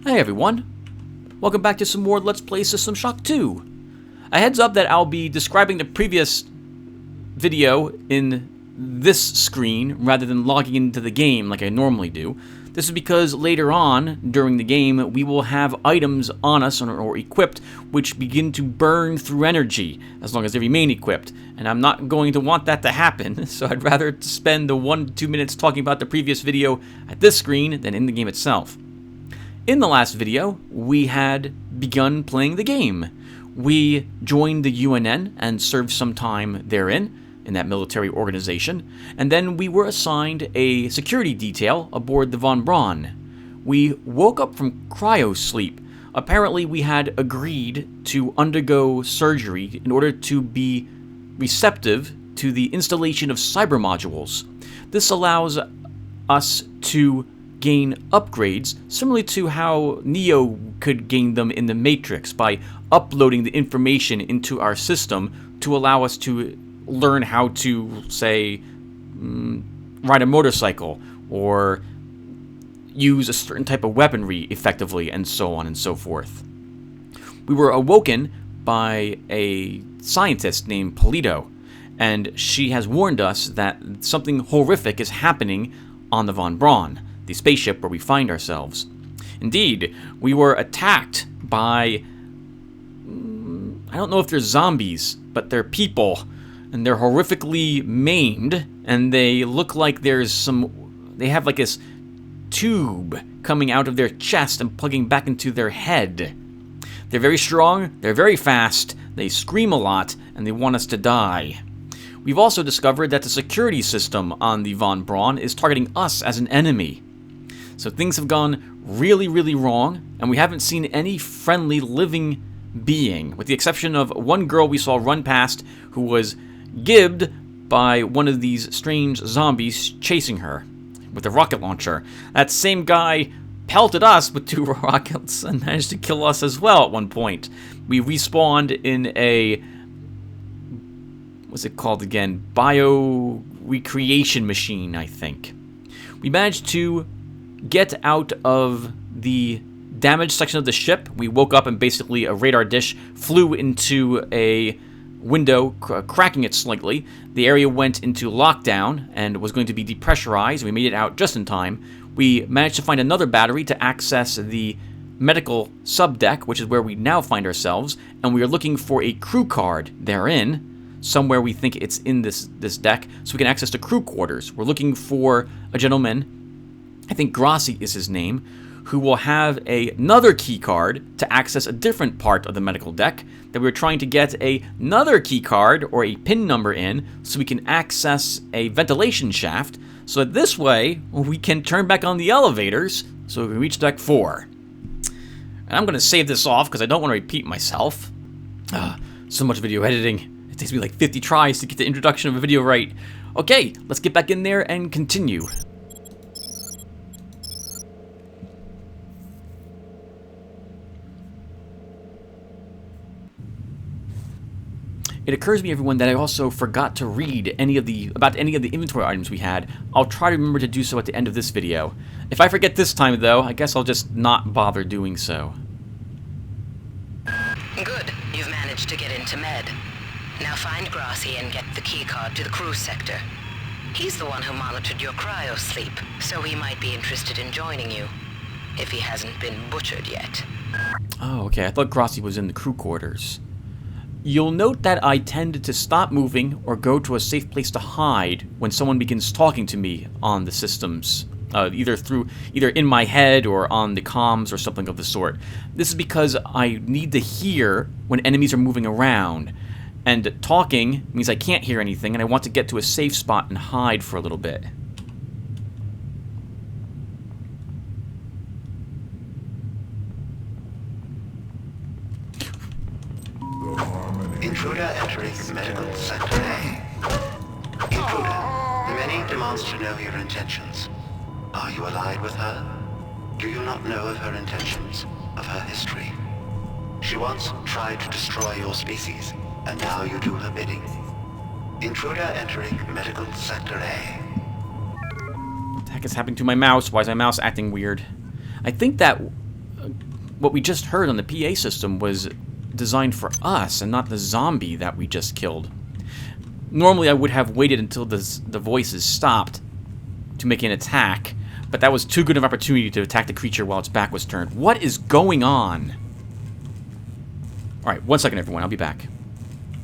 Hey everyone, welcome back to some more Let's Play System Shock 2. A heads up that I'll be describing the previous video in this screen rather than logging into the game like I normally do. This is because later on during the game we will have items on us or equipped which begin to burn through energy as long as they remain equipped. And I'm not going to want that to happen, so I'd rather spend the 1 to 2 minutes talking about the previous video at this screen than in the game itself. In the last video, we had begun playing the game. We joined the UNN and served some time therein, in that military organization, and then we were assigned a security detail aboard the Von Braun. We woke up from cryo-sleep. Apparently we had agreed to undergo surgery in order to be receptive to the installation of cyber modules. This allows us to gain upgrades, similarly to how Neo could gain them in the Matrix by uploading the information into our system to allow us to learn how to, say, ride a motorcycle or use a certain type of weaponry effectively, and so on and so forth. We were awoken by a scientist named Polito, and she has warned us that something horrific is happening on the Von Braun, the spaceship where we find ourselves. Indeed, we were attacked by, I don't know if they're zombies, but they're people, and they're horrifically maimed, and they look like they have like this tube coming out of their chest and plugging back into their head. They're very strong, they're very fast, they scream a lot, and they want us to die. We've also discovered that the security system on the Von Braun is targeting us as an enemy. So things have gone really, really wrong, and we haven't seen any friendly living being, with the exception of one girl we saw run past who was gibbed by one of these strange zombies chasing her with a rocket launcher. That same guy pelted us with 2 rockets and managed to kill us as well at one point. We respawned in a, what's it called again? Bio-recreation machine, I think. We managed to get out of the damaged section of the ship. We woke up and basically a radar dish flew into a window, cracking it slightly. The area went into lockdown and was going to be depressurized. We made it out just in time. We managed to find another battery to access the medical subdeck, which is where we now find ourselves, and we are looking for a crew card therein. Somewhere we think it's in this deck, so we can access the crew quarters. We're looking for a gentleman, I think Grassi is his name, who will have another key card to access a different part of the medical deck, that we're trying to get another key card or a pin number in so we can access a ventilation shaft, so that this way we can turn back on the elevators so we can reach deck 4. And I'm going to save this off because I don't want to repeat myself. So much video editing. It takes me like 50 tries to get the introduction of a video right. Okay, let's get back in there and continue. It occurs to me, everyone, that I also forgot to read about any of the inventory items we had. I'll try to remember to do so at the end of this video. If I forget this time, though, I guess I'll just not bother doing so. Good. You've managed to get into Med. Now find Grassi and get the keycard to the cruise sector. He's the one who monitored your cryo-sleep, so he might be interested in joining you, if he hasn't been butchered yet. Oh, okay. I thought Grassi was in the crew quarters. You'll note that I tend to stop moving or go to a safe place to hide when someone begins talking to me on the systems, either in my head or on the comms or something of the sort. This is because I need to hear when enemies are moving around, and talking means I can't hear anything, and I want to get to a safe spot and hide for a little bit. Intruder entering medical sector A. Intruder, many demands to know your intentions. Are you allied with her? Do you not know of her intentions, of her history? She once tried to destroy your species, and now you do her bidding. Intruder entering medical sector A. What the heck is happening to my mouse? Why is my mouse acting weird? I think that what we just heard on the PA system was designed for us and not the zombie that we just killed. Normally I would have waited until the voices stopped to make an attack, but that was too good of an opportunity to attack the creature while its back was turned. What is going on? Alright, 1 second everyone, I'll be back.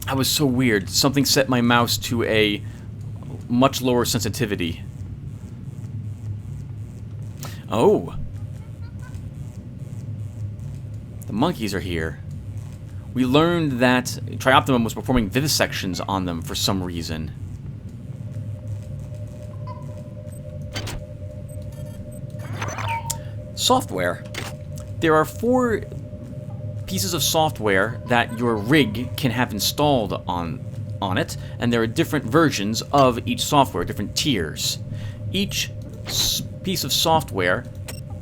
That was so weird. Something set my mouse to a much lower sensitivity. Oh. The monkeys are here. We learned that Trioptimum was performing vivisections on them for some reason. Software. There are 4 pieces of software that your rig can have installed on it, and there are different versions of each software, different tiers. Each piece of software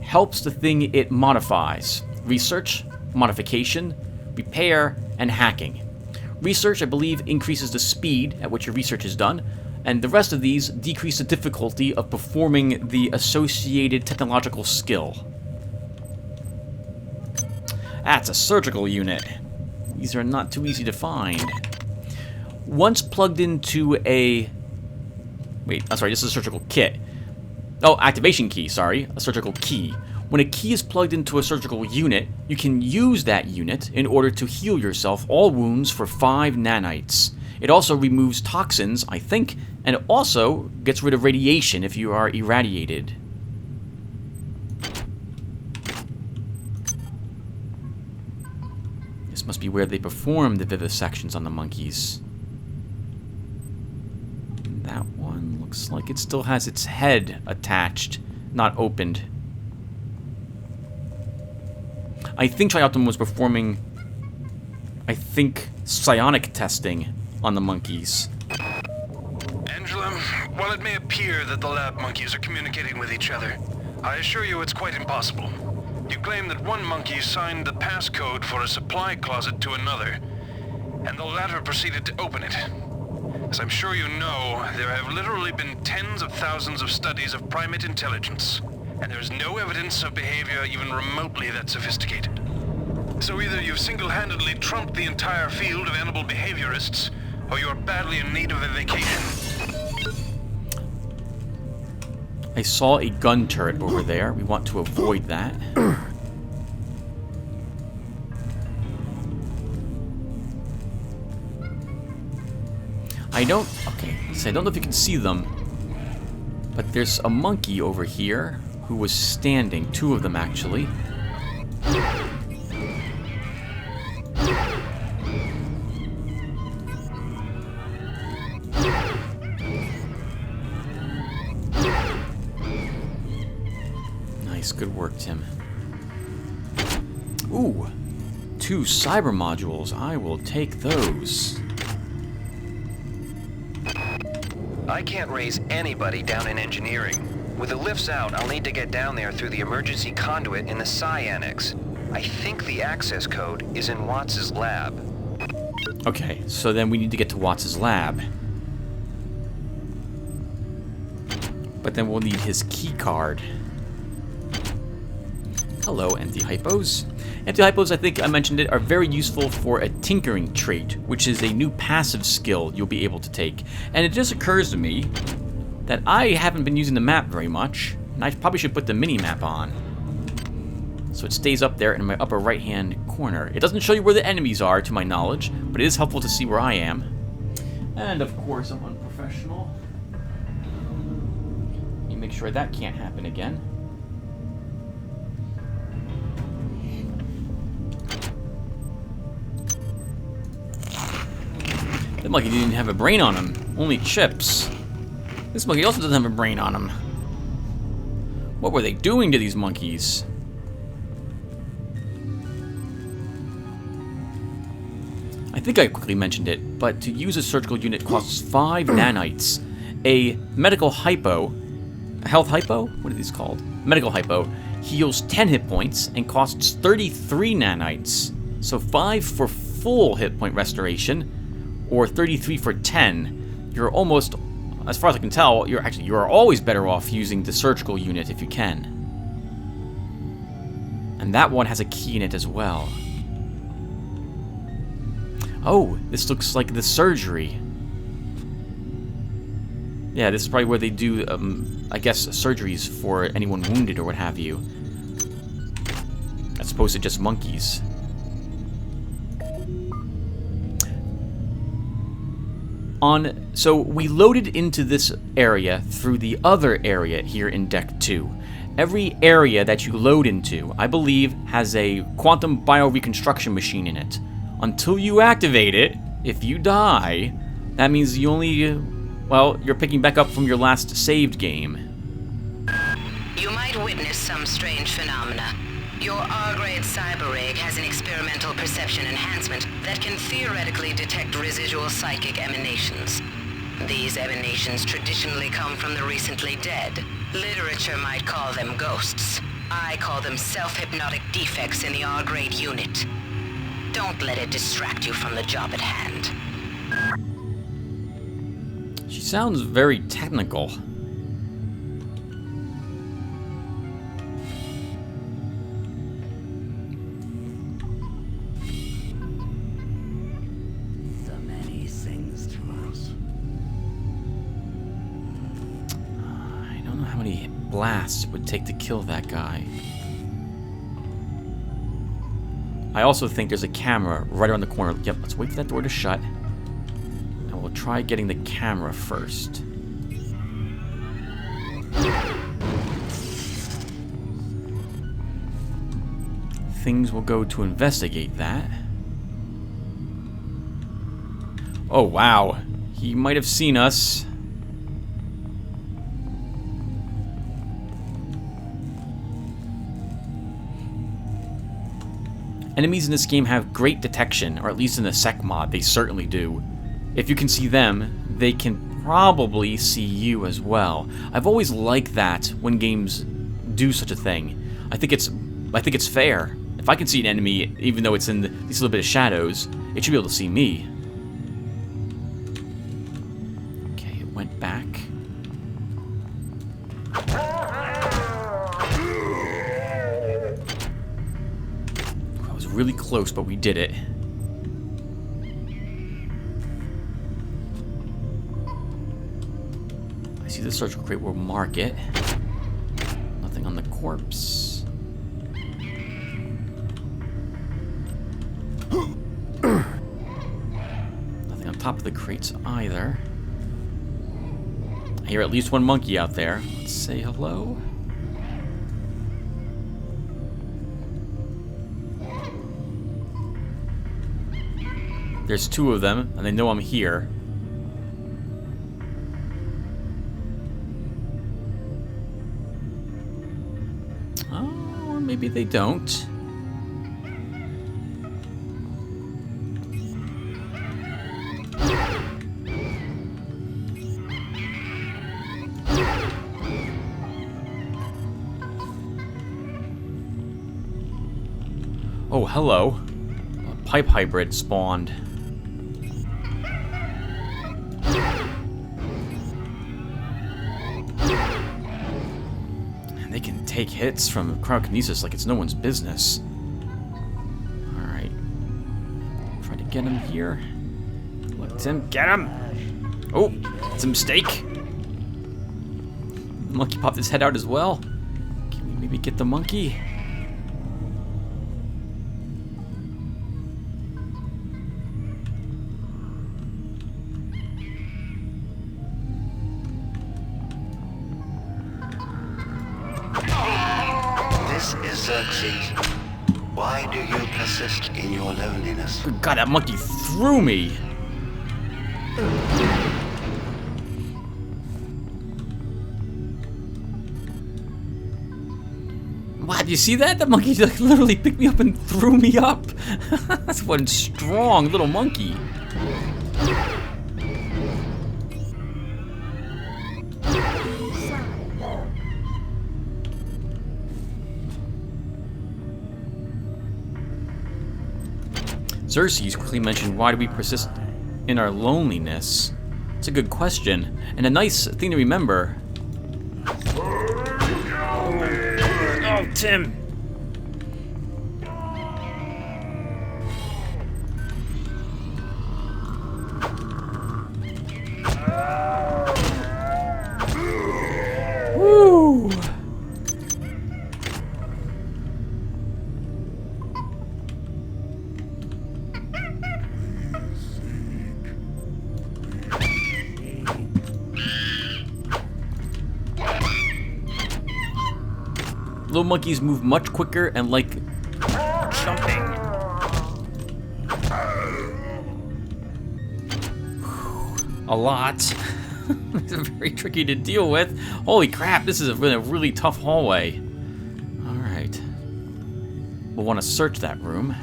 helps the thing it modifies. Research, modification, repair, and hacking. Research, I believe, increases the speed at which your research is done, and the rest of these decrease the difficulty of performing the associated technological skill. That's a surgical unit. These are not too easy to find. Once plugged into a... Wait, I'm sorry, this is a surgical kit. Oh, activation key, sorry. A surgical key. When a key is plugged into a surgical unit, you can use that unit in order to heal yourself all wounds for 5 nanites. It also removes toxins, I think, and it also gets rid of radiation if you are irradiated. This must be where they perform the vivisections on the monkeys. That one looks like it still has its head attached, not opened. I think Trioptimum was performing, psionic testing on the monkeys. Angela, while it may appear that the lab monkeys are communicating with each other, I assure you it's quite impossible. You claim that one monkey signed the passcode for a supply closet to another, and the latter proceeded to open it. As I'm sure you know, there have literally been tens of thousands of studies of primate intelligence, and there's no evidence of behavior even remotely that sophisticated. So either you've single-handedly trumped the entire field of animal behaviorists, or you're badly in need of a vacation. I saw a gun turret over there. We want to avoid that. I don't know if you can see them, but there's a monkey over here who was standing, 2 of them actually. Nice, good work, Tim. Ooh, 2 cyber modules. I will take those. I can't raise anybody down in engineering. With the lifts out, I'll need to get down there through the emergency conduit in the Psi Annex. I think the access code is in Watts' lab. Okay, so then we need to get to Watts' lab. But then we'll need his key card. Hello, anti-hypos. Anti-hypos, I think I mentioned it, are very useful for a tinkering trait, which is a new passive skill you'll be able to take. And it just occurs to me that I haven't been using the map very much, and I probably should put the mini-map on. So it stays up there in my upper right-hand corner. It doesn't show you where the enemies are, to my knowledge, but it is helpful to see where I am. And of course, I'm unprofessional. Let me make sure that can't happen again. That monkey didn't have a brain on him, only chips. This monkey also doesn't have a brain on him. What were they doing to these monkeys? I think I quickly mentioned it, but to use a surgical unit costs 5 nanites. A medical hypo, a health hypo? What are these called? Medical hypo heals 10 hit points and costs 33 nanites. So 5 for full hit point restoration, or 33 for 10. You're almost, as far as I can tell, you are always better off using the surgical unit if you can. And that one has a key in it as well. Oh, this looks like the surgery. Yeah, this is probably where they do, I guess, surgeries for anyone wounded or what have you. As opposed to just monkeys. So we loaded into this area through the other area here in Deck 2. Every area that you load into, I believe, has a quantum bioreconstruction machine in it. Until you activate it, if you die, that means you only, well, you're picking back up from your last saved game. You might witness some strange phenomena. Your R-grade cyber rig has an experimental perception enhancement that can theoretically detect residual psychic emanations. These emanations traditionally come from the recently dead. Literature might call them ghosts. I call them self-hypnotic defects in the R-grade unit. Don't let it distract you from the job at hand. She sounds very technical. Blasts it would take to kill that guy. I also think there's a camera right around the corner. Yep, let's wait for that door to shut. And we'll try getting the camera first. Things will go to investigate that. Oh, wow. He might have seen us. Enemies in this game have great detection, or at least in the Secmod, they certainly do. If you can see them, they can probably see you as well. I've always liked that when games do such a thing. I think it's fair. If I can see an enemy, even though it's in these little bit of shadows, it should be able to see me. Okay, it went back. Really close, but we did it. I see the surgical crate. We'll mark it. Nothing on the corpse. Nothing on top of the crates either. I hear at least one monkey out there. Let's say hello. There's two of them, and they know I'm here. Oh, or maybe they don't. Oh, hello. A pipe hybrid spawned. They can take hits from cryokinesis like it's no one's business. Alright. Try to get him here. Let him get him! Oh, it's a mistake. The monkey popped his head out as well. Can we maybe get the monkey? Why do you persist in your loneliness? God, that monkey threw me! Wow, do you see that? That monkey like, literally picked me up and threw me up! That's one strong little monkey. Xerxes quickly mentioned, why do we persist in our loneliness? It's a good question, and a nice thing to remember. Oh, Tim! Slow monkeys move much quicker and like jumping. A lot. It's very tricky to deal with. Holy crap, this is a really tough hallway. Alright. We'll want to search that room.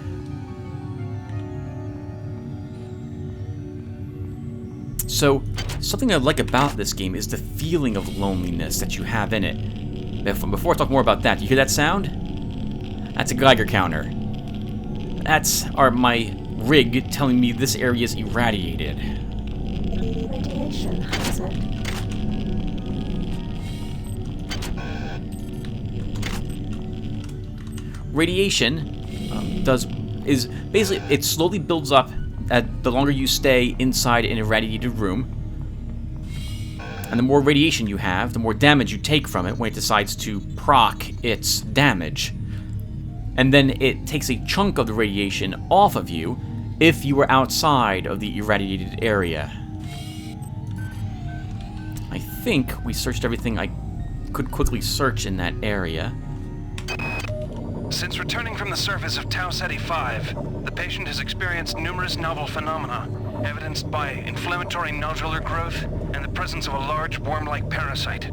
So, something I like about this game is the feeling of loneliness that you have in it. Before I talk more about that, you hear that sound? That's a Geiger counter. That's my rig telling me this area is irradiated. Radiation hazard. Radiation is basically, it slowly builds up the longer you stay inside an irradiated room. And the more radiation you have, the more damage you take from it when it decides to proc its damage. And then it takes a chunk of the radiation off of you if you were outside of the irradiated area. I think we searched everything I could quickly search in that area. Since returning from the surface of Tau Ceti 5, the patient has experienced numerous novel phenomena, evidenced by inflammatory nodular growth and the presence of a large worm-like parasite.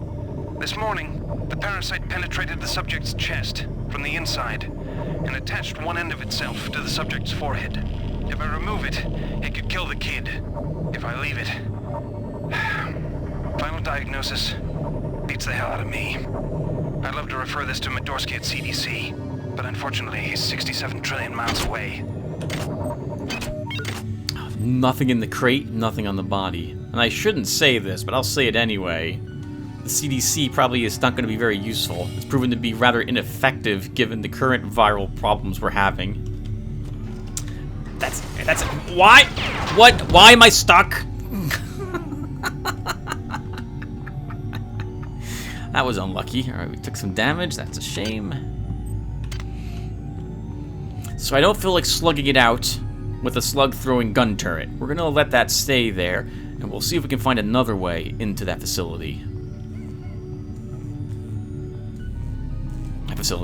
This morning, the parasite penetrated the subject's chest from the inside and attached one end of itself to the subject's forehead. If I remove it, it could kill the kid. If I leave it... Final diagnosis beats the hell out of me. I'd love to refer this to Medorsky at CDC, but unfortunately he's 67 trillion miles away. Nothing in the crate, nothing on the body. And I shouldn't say this, but I'll say it anyway. The CDC probably is not going to be very useful. It's proven to be rather ineffective given the current viral problems we're having. That's why? What? Why am I stuck? That was unlucky. Alright, we took some damage. That's a shame. So I don't feel like slugging it out with a slug-throwing gun turret. We're going to let that stay there, and we'll see if we can find another way into that facility.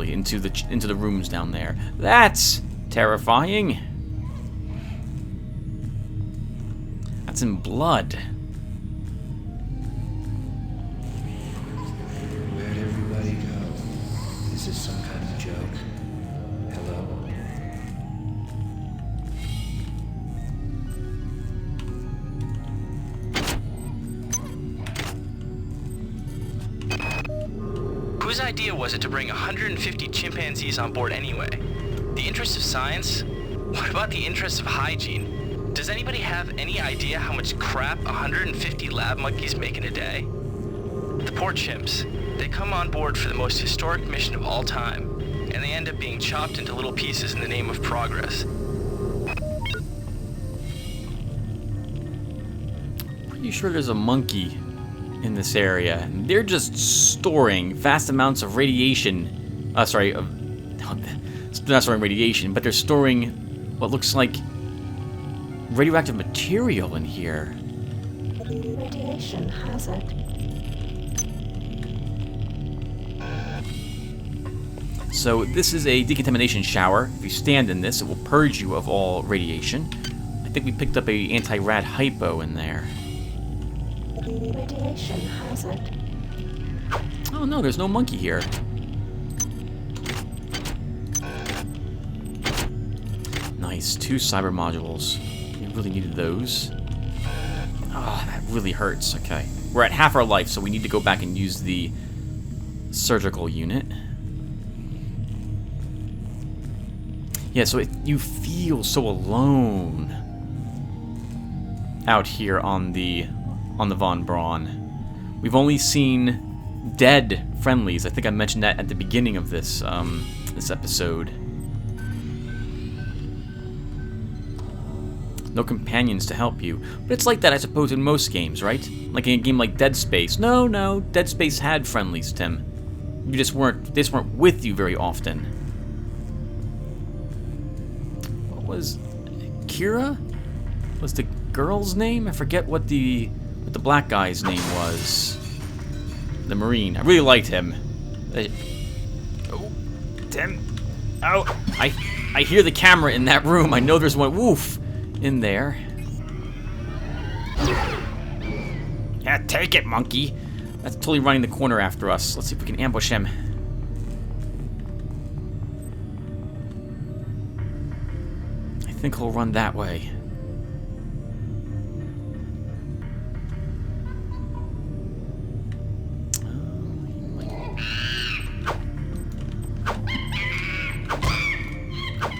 Into the rooms down there. That's terrifying. That's in blood. Where'd everybody go? Is this some kind of joke? Hello? Whose idea was it to bring 150 chimpanzees on board anyway? The interests of science? What about the interests of hygiene? Does anybody have any idea how much crap 150 lab monkeys make in a day? The poor chimps. They come on board for the most historic mission of all time, and they end up being chopped into little pieces in the name of progress. Pretty sure there's a monkey in this area. They're just storing vast amounts of radiation. Not storing radiation, but they're storing what looks like radioactive material in here. Radiation hazard. So this is a decontamination shower. If you stand in this, it will purge you of all radiation. I think we picked up a anti-rad hypo in there. Radiation hazard. Oh no, there's no monkey here. Nice, 2 cyber modules. We really needed those. Oh, that really hurts. Okay. We're at half our life, so we need to go back and use the surgical unit. Yeah, so you feel so alone out here on the Von Braun. We've only seen dead friendlies. I think I mentioned that at the beginning of this this episode. No companions to help you. But it's like that, I suppose, in most games, right? Like in a game like Dead Space. No, Dead Space had friendlies, Tim. They just weren't with you very often. What was Kira? Was the girl's name? I forget what the black guy's name was. The Marine. I really liked him. Oh, Tim. Oh, I hear the camera in that room. I know there's one woof in there. Yeah, take it, monkey. That's totally running the corner after us. Let's see if we can ambush him. I think he'll run that way.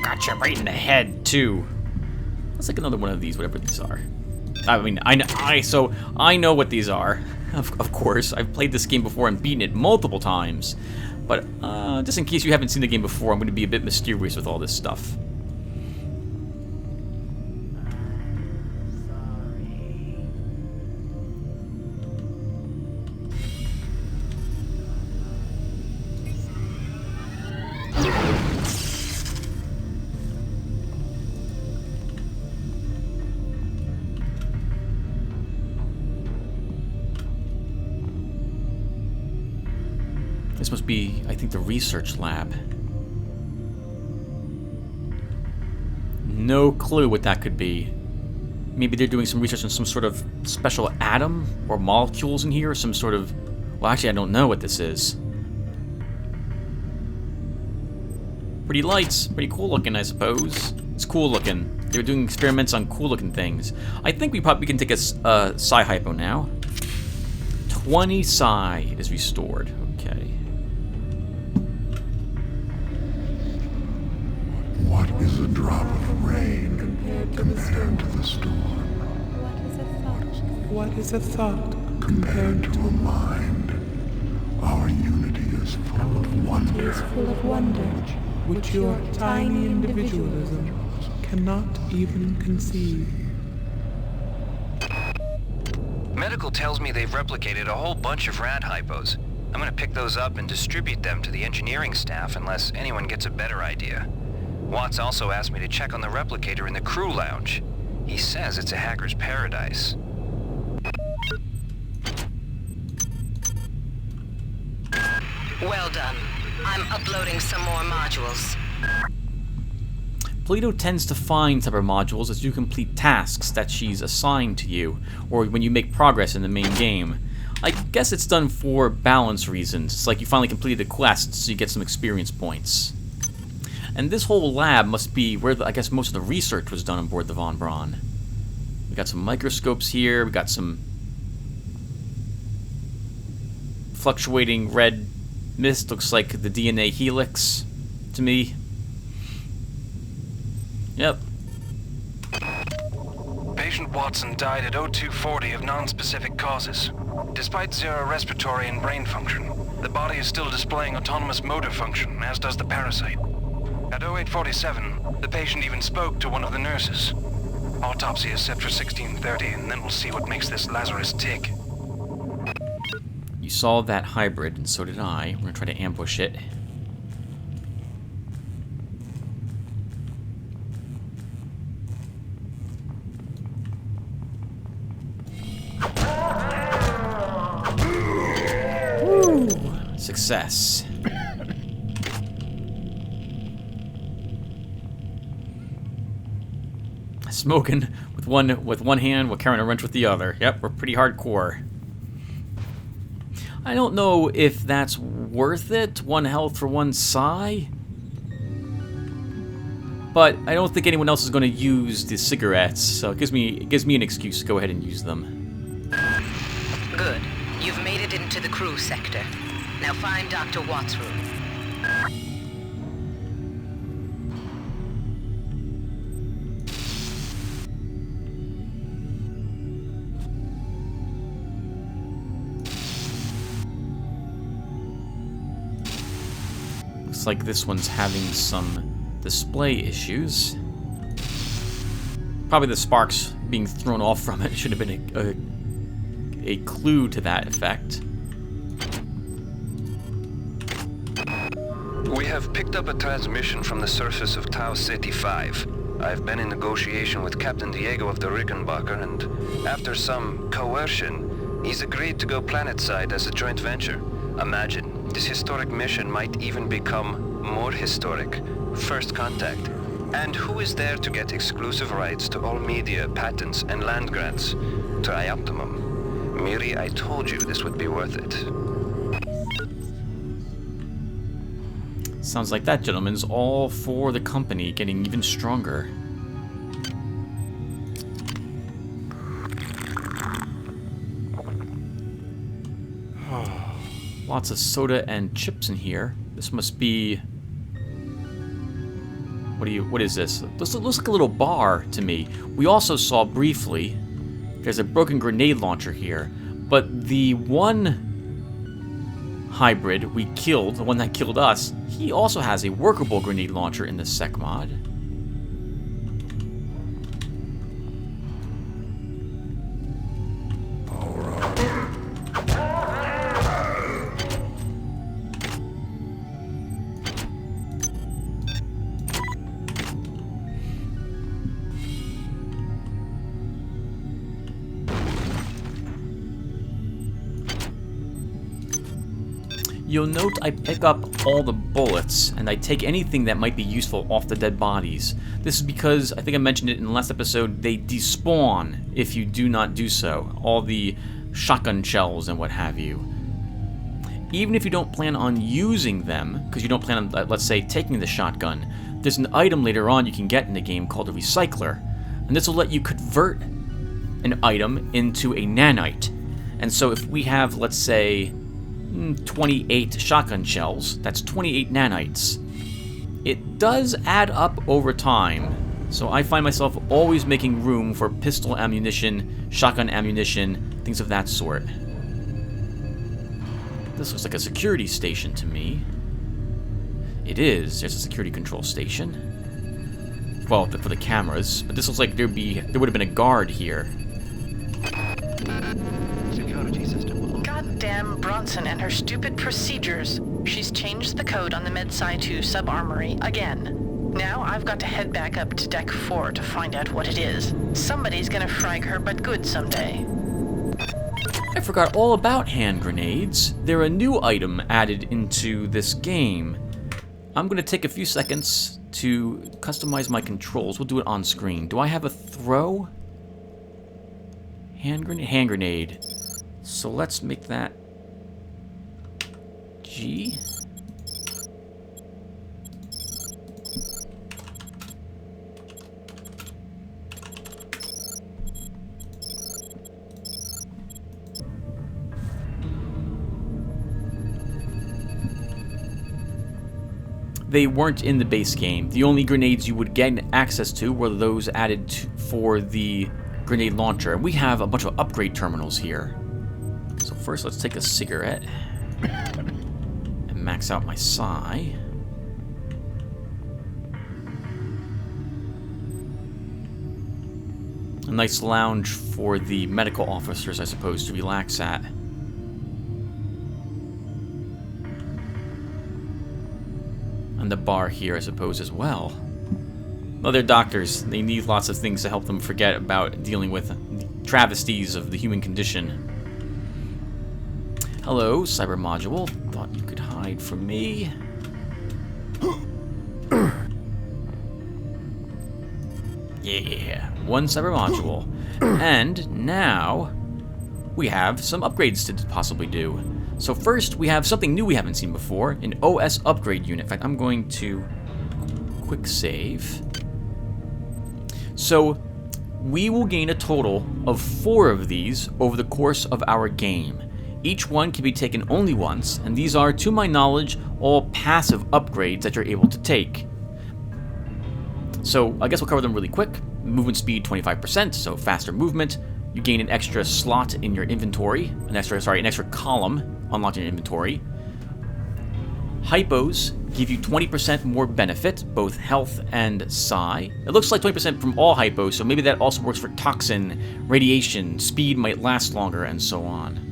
Gotcha right in the head, too. Let's take another one of these, whatever these are. I mean, I know what these are. Of course, I've played this game before and beaten it multiple times. But just in case you haven't seen the game before, I'm going to be a bit mysterious with all this stuff. This must be, I think, the research lab. No clue what that could be. Maybe they're doing some research on some sort of special atom or molecules in here, or some sort of... Well, actually, I don't know what this is. Pretty lights. Pretty cool looking, I suppose. It's cool looking. They were doing experiments on cool looking things. I think we can take a psi hypo now. 20 psi is restored. Okay. What is a drop of rain compared to the storm? What is a thought? Compared to a mind? Our unity is full of wonder. Is full of wonder, which your tiny individualism cannot even conceive. Medical tells me they've replicated a whole bunch of rad hypos. I'm gonna pick those up and distribute them to the engineering staff unless anyone gets a better idea. Watts also asked me to check on the replicator in the crew lounge. He says it's a hacker's paradise. Well done. I'm uploading some more modules. Polito tends to find separate modules as you complete tasks that she's assigned to you, or when you make progress in the main game. I guess it's done for balance reasons. It's like you finally completed a quest, so you get some experience points. And this whole lab must be where, I guess, most of the research was done on board the Von Braun. We got some microscopes here, we got some fluctuating red mist, looks like the DNA helix to me. Yep. Patient Watson died at 0240 of non-specific causes. Despite zero respiratory and brain function, the body is still displaying autonomous motor function, as does the parasite. At 0847, the patient even spoke to one of the nurses. Autopsy is set for 1630, and then we'll see what makes this Lazarus tick. You saw that hybrid, and so did I. We're gonna try to ambush it. Woo! Success. Smoking with one hand while carrying a wrench with the other. Yep, we're pretty hardcore. I don't know if that's worth it. 1 health for 1 psi. But I don't think anyone else is going to use the cigarettes, so it gives me an excuse to go ahead and use them. Good. You've made it into the crew sector. Now find Dr. Watt's room. Looks like this one's having some display issues. Probably the sparks being thrown off from it should have been a clue to that effect. We have picked up a transmission from the surface of Tau Ceti 5. I've been in negotiation with Captain Diego of the Rickenbacker, and after some coercion, he's agreed to go planetside as a joint venture. Imagine, this historic mission might even become more historic, first contact. And who is there to get exclusive rights to all media, patents, and land grants? Trioptimum. Miri, I told you this would be worth it. Sounds like that gentleman's all for the company getting even stronger. Lots of soda and chips in here. This must be... What is this? This looks like a little bar to me. We also saw briefly there's a broken grenade launcher here, but the one hybrid we killed, the one that killed us, he also has a workable grenade launcher in the Secmod. You'll note I pick up all the bullets, and I take anything that might be useful off the dead bodies. This is because, I think I mentioned it in the last episode, they despawn if you do not do so. All the shotgun shells and what have you. Even if you don't plan on using them, because you don't plan on, let's say, taking the shotgun, there's an item later on you can get in the game called a recycler. And this will let you convert an item into a nanite. And so if we have, let's say, 28 shotgun shells, that's 28 nanites. It does add up over time, so I find myself always making room for pistol ammunition, shotgun ammunition, things of that sort. This looks like a security station to me. It is. There's a security control station. Well, for the cameras, but this looks like there would have been a guard here. Security system. Goddamn Bronson and her stupid procedures. She's changed the code on the MedSci 2 sub-armory again. Now I've got to head back up to Deck 4 to find out what it is. Somebody's gonna frag her but good someday. I forgot all about hand grenades. They're a new item added into this game. I'm going to take a few seconds to customize my controls. We'll do it on screen. Do I have a throw? Hand grenade? Hand grenade. So let's make that G. They weren't in the base game. The only grenades you would get access to were those added for the grenade launcher. And we have a bunch of upgrade terminals here. So first let's take a cigarette and max out my psi. A nice lounge for the medical officers, I suppose, to relax at. And the bar here, I suppose, as well. Well, they're doctors. They need lots of things to help them forget about dealing with the travesties of the human condition. Hello, cyber module. Thought you could hide from me. Yeah, one cyber module. And now we have some upgrades to possibly do. So first, we have something new we haven't seen before, an OS upgrade unit. In fact, I'm going to quick save. So we will gain a total of 4 of these over the course of our game. Each one can be taken only once, and these are, to my knowledge, all passive upgrades that you're able to take. So I guess we'll cover them really quick. Movement speed 25%, so faster movement. You gain an extra slot in your inventory, an extra column unlocked in your inventory. Hypos give you 20% more benefit, both health and psi. It looks like 20% from all hypos, so maybe that also works for toxin, radiation, speed might last longer, and so on.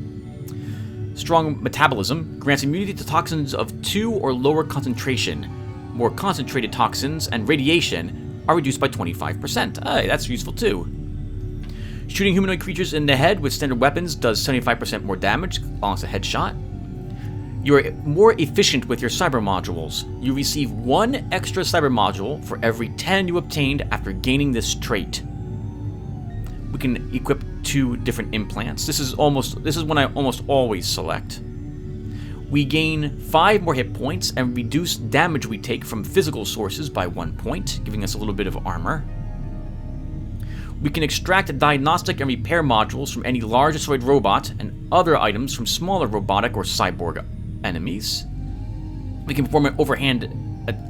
Strong metabolism grants immunity to toxins of 2 or lower concentration. More concentrated toxins and radiation are reduced by 25%. Hey, that's useful too. Shooting humanoid creatures in the head with standard weapons does 75% more damage alongside a headshot. You are more efficient with your cyber modules. You receive 1 extra cyber module for every 10 you obtained after gaining this trait. We can equip 2 different implants. This is one I almost always select. We gain 5 more hit points and reduce damage we take from physical sources by 1 point, giving us a little bit of armor. We can extract diagnostic and repair modules from any large destroyed robot and other items from smaller robotic or cyborg enemies. We can perform an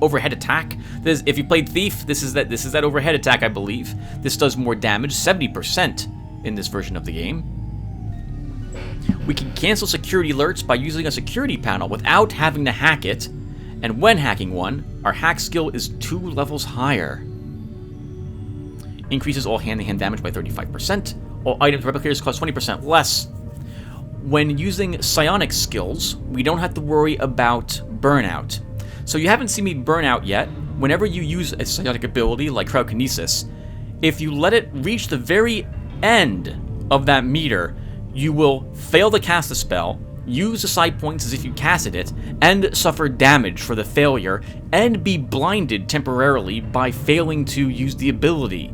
overhead attack. If you played Thief, this is that overhead attack, I believe. This does more damage, 70% in this version of the game. We can cancel security alerts by using a security panel without having to hack it, and when hacking one, our hack skill is 2 levels higher. Increases all hand-to-hand damage by 35%. All items replicators cost 20% less. When using psionic skills, we don't have to worry about burnout. So you haven't seen me burn out yet. Whenever you use a psionic ability like cryokinesis, if you let it reach the very end of that meter, you will fail to cast the spell, use the side points as if you casted it, and suffer damage for the failure, and be blinded temporarily by failing to use the ability.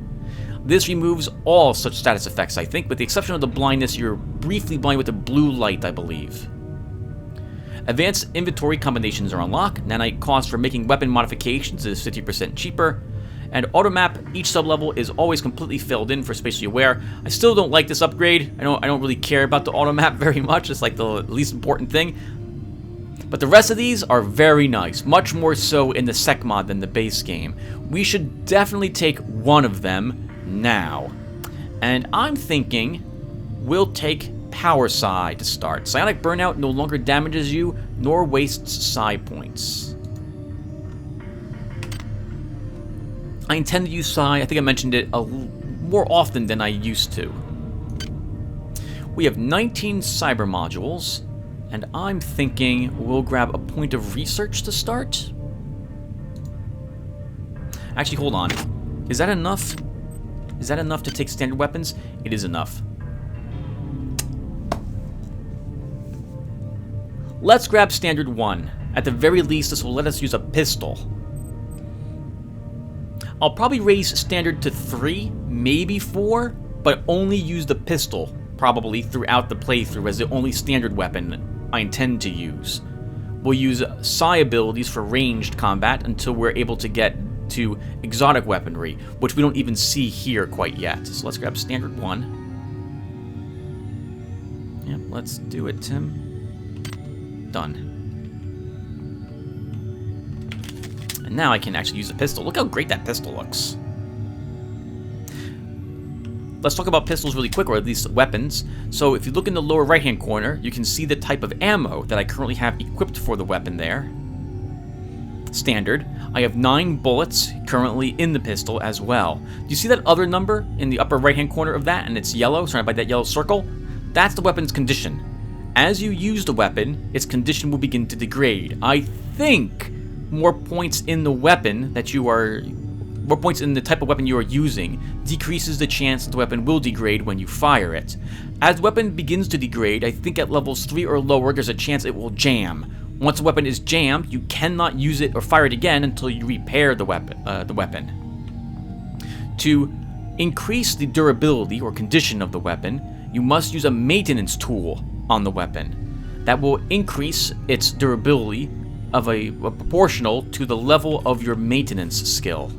This removes all such status effects, I think, with the exception of the blindness. You're briefly blind with a blue light, I believe. Advanced inventory combinations are unlocked. Nanite cost for making weapon modifications is 50% cheaper. And automap, each sublevel is always completely filled in for spatially aware. I still don't like this upgrade. I don't really care about the automap very much. It's like the least important thing. But the rest of these are very nice, much more so in the Secmod than the base game. We should definitely take one of them now. And I'm thinking we'll take Power Psi to start. Psionic Burnout no longer damages you, nor wastes Psi points. I intend to use Psi, I think I mentioned it more often than I used to. We have 19 cyber modules, and I'm thinking we'll grab a point of research to start. Actually, hold on. Is that enough? Is that enough to take standard weapons? It is enough. Let's grab standard 1. At the very least, this will let us use a pistol. I'll probably raise standard to 3, maybe 4, but only use the pistol, probably throughout the playthrough, as the only standard weapon I intend to use. We'll use Psi abilities for ranged combat until we're able to get to exotic weaponry, which we don't even see here quite yet. So let's grab standard 1. Yep, let's do it, Tim. Done. And now I can actually use a pistol. Look how great that pistol looks. Let's talk about pistols really quick, or at least weapons. So if you look in the lower right-hand corner, you can see the type of ammo that I currently have equipped for the weapon there. Standard. I have 9 bullets currently in the pistol as well. Do you see that other number in the upper right-hand corner of that, and it's yellow, surrounded by that yellow circle? That's the weapon's condition. As you use the weapon, its condition will begin to degrade. I think more points in the weapon that you are... more points in the type of weapon you are using decreases the chance that the weapon will degrade when you fire it. As the weapon begins to degrade, I think at levels 3 or lower, there's a chance it will jam. Once the weapon is jammed, you cannot use it or fire it again until you repair the weapon. To increase the durability or condition of the weapon, you must use a maintenance tool on the weapon. That will increase its durability of a proportional to the level of your maintenance skill.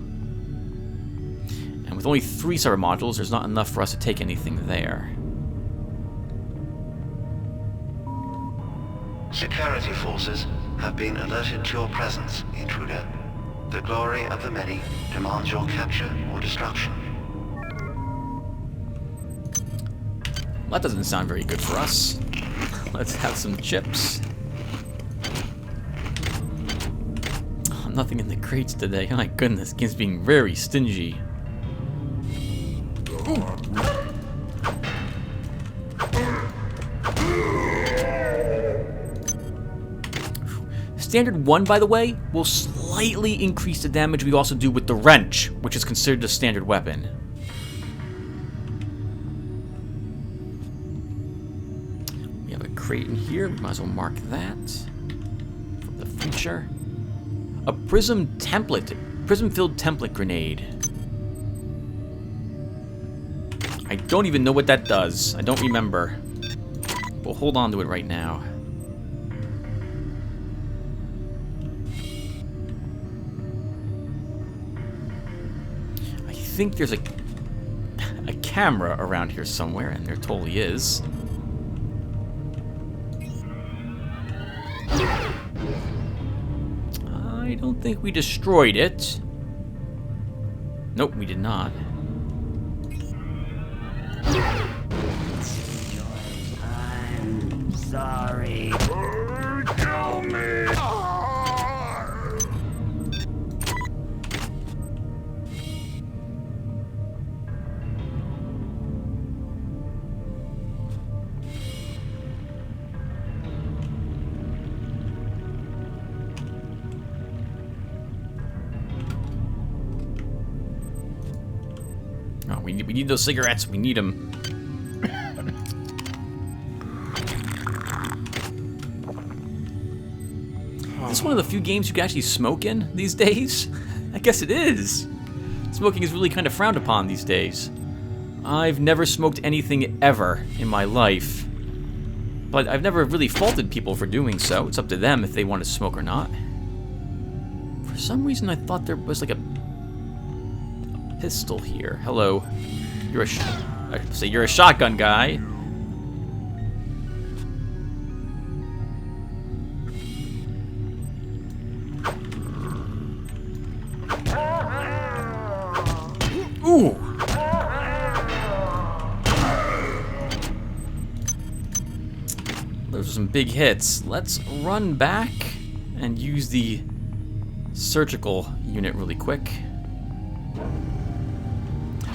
And with only 3 cyber modules, there's not enough for us to take anything there. Security forces have been alerted to your presence, intruder. The glory of the many demands your capture or destruction. Well, that doesn't sound very good for us. Let's have some chips. Oh, nothing in the crates today. Oh my goodness, game's being very stingy. Standard 1, by the way, will slightly increase the damage we also do with the wrench, which is considered a standard weapon. We have a crate in here, we might as well mark that. future. A prism-filled template grenade. I don't even know what that does. I don't remember. We'll hold on to it right now. I think there's a camera around here somewhere, and there totally is. I don't think we destroyed it. Nope, we did not. I'm sorry. Kill me. Oh, we need those cigarettes. We need them. Is this one of the few games you can actually smoke in these days? I guess it is. Smoking is really kind of frowned upon these days. I've never smoked anything ever in my life. But I've never really faulted people for doing so. It's up to them if they want to smoke or not. For some reason I thought there was like a pistol here. Hello. You're a shotgun guy. Ooh. Those are some big hits. Let's run back and use the surgical unit really quick.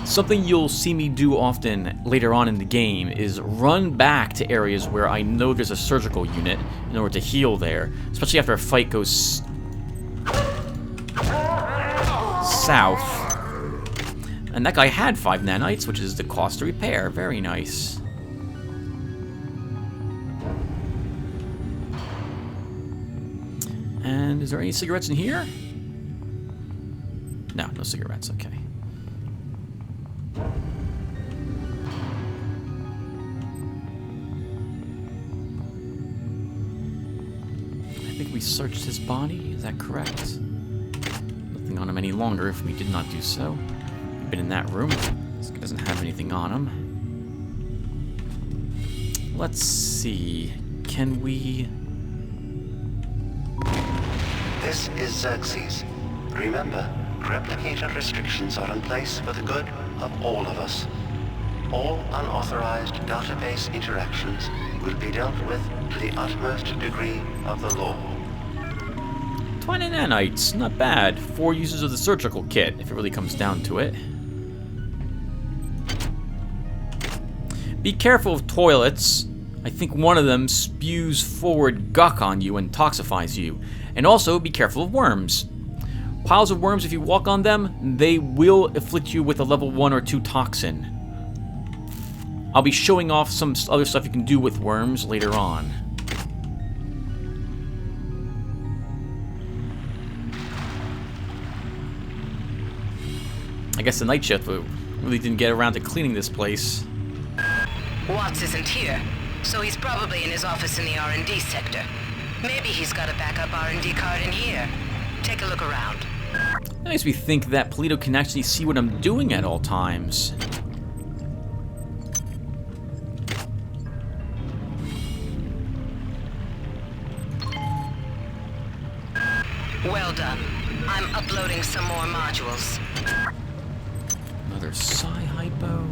Something you'll see me do often later on in the game is run back to areas where I know there's a surgical unit in order to heal there, especially after a fight goes south. And that guy had 5 nanites, which is the cost to repair. Very nice. And is there any cigarettes in here? No, no cigarettes, okay. I think we searched his body, is that correct? Nothing on him any longer if we did not do so. We've been in that room. This guy doesn't have anything on him. Let's see. Can we... This is Xerxes. Remember, replicator restrictions are in place for the good of all of us. All unauthorized database interactions will be dealt with to the utmost degree of the law. 20 nanites, not bad. 4 uses of the surgical kit, if it really comes down to it. Be careful of toilets. I think one of them spews forward guck on you and toxifies you. And also, be careful of worms. Piles of worms, if you walk on them, they will afflict you with a level 1 or 2 toxin. I'll be showing off some other stuff you can do with worms later on. I guess the night shift really didn't get around to cleaning this place. Watts isn't here, so he's probably in his office in the R&D sector. Maybe he's got a backup R&D card in here. Take a look around. That makes me think that Polito can actually see what I'm doing at all times. Well done. I'm uploading some more modules. Another Psi-Hypo.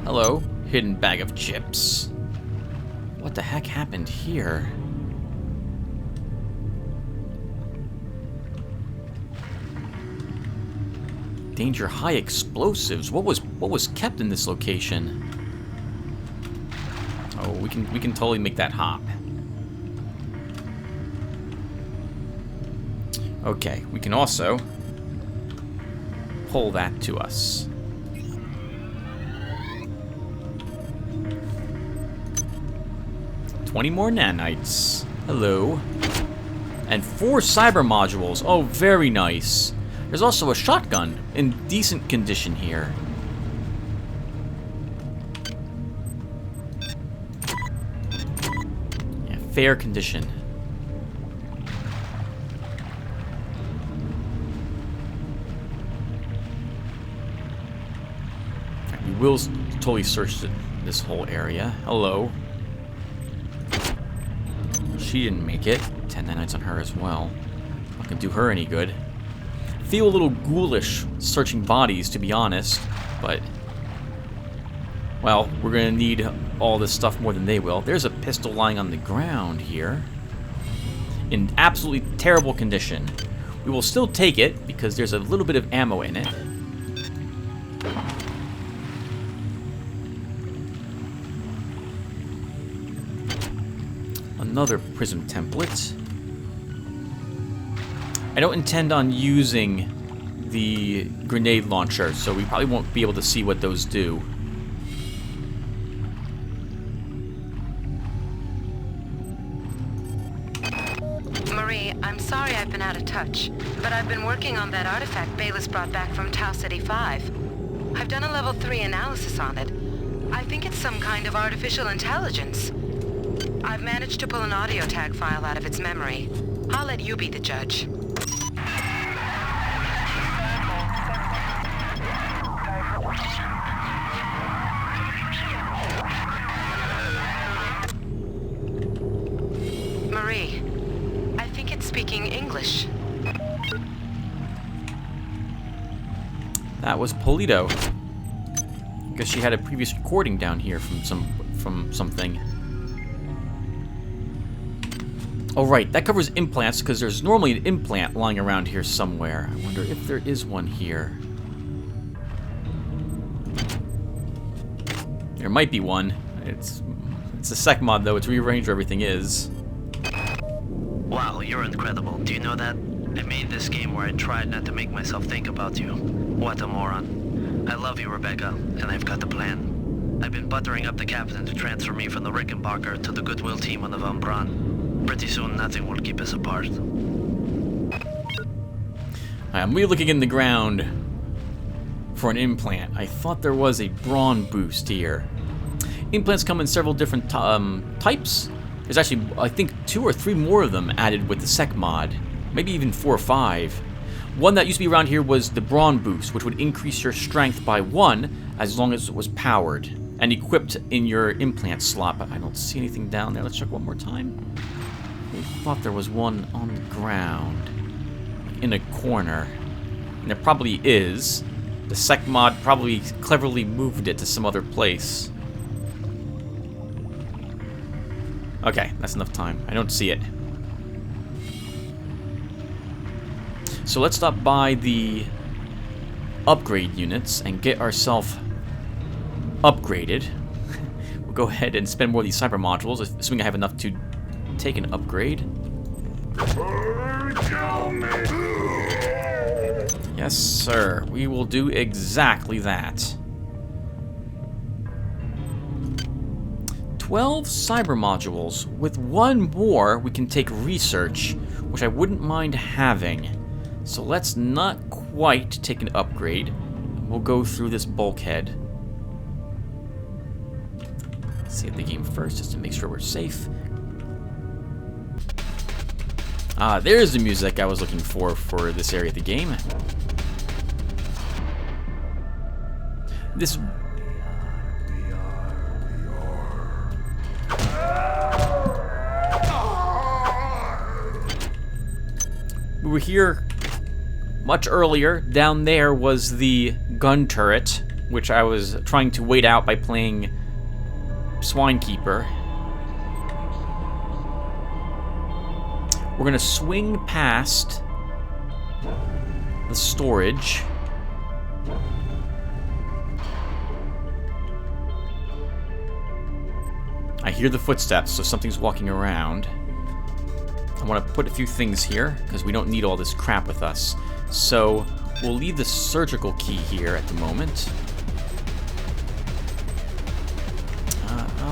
Hello, hidden bag of chips. What the heck happened here? Danger high explosives. What was kept in this location? Oh, we can totally make that hop. Okay, we can also pull that to us. 20 more nanites. Hello. And 4 cyber modules. Oh, very nice. There's also a shotgun in decent condition here. Yeah, fair condition. Right, we will totally search this whole area. Hello. She didn't make it. 10 nanites on her as well. Not gonna do her any good. Feel a little ghoulish searching bodies, to be honest, but well, we're gonna need all this stuff more than they will. There's a pistol lying on the ground here in absolutely terrible condition. We will still take it because there's a little bit of ammo in it. Another prism template. I don't intend on using the grenade launcher, so we probably won't be able to see what those do. Marie, I'm sorry I've been out of touch, but I've been working on that artifact Bayless brought back from Tau City 5. I've done a level 3 analysis on it. I think it's some kind of artificial intelligence. I've managed to pull an audio tag file out of its memory. I'll let you be the judge. Marie, I think it's speaking English. That was Polito. Guess she had a previous recording down here from something. Oh right, that covers implants because there's normally an implant lying around here somewhere. I wonder if there is one here. There might be one. It's a Secmod though. It's rearranged where everything is. Wow, you're incredible. Do you know that? I made this game where I tried not to make myself think about you. What a moron. I love you, Rebecca, and I've got the plan. I've been buttering up the captain to transfer me from the Rickenbacker to the Goodwill team on the Von Braun. Pretty soon, nothing will keep us apart. I'm re-looking in the ground for an implant. I thought there was a brawn boost here. Implants come in several different types. There's actually, I think, 2 or 3 more of them added with the Secmod. Maybe even 4 or 5. One that used to be around here was the brawn boost, which would increase your strength by 1 as long as it was powered and equipped in your implant slot. But I don't see anything down there. Let's check one more time. I thought there was one on the ground in a corner, and there probably is. The Secmod probably cleverly moved it to some other place. Okay, that's enough time. I don't see it. So let's stop by the upgrade units and get ourselves upgraded. We'll go ahead and spend more of these cyber modules, assuming I have enough to take an upgrade. Yes, sir. We will do exactly that. 12 cyber modules. With 1 more, we can take research, which I wouldn't mind having. So let's not quite take an upgrade. We'll go through this bulkhead. Save the game first, just to make sure we're safe. Ah, there's the music I was looking for this area of the game. This... We were here much earlier. Down there was the gun turret, which I was trying to wait out by playing Swinekeeper. We're gonna swing past the storage. I hear the footsteps, so something's walking around. I want to put a few things here, because we don't need all this crap with us. So, we'll leave the surgical key here at the moment.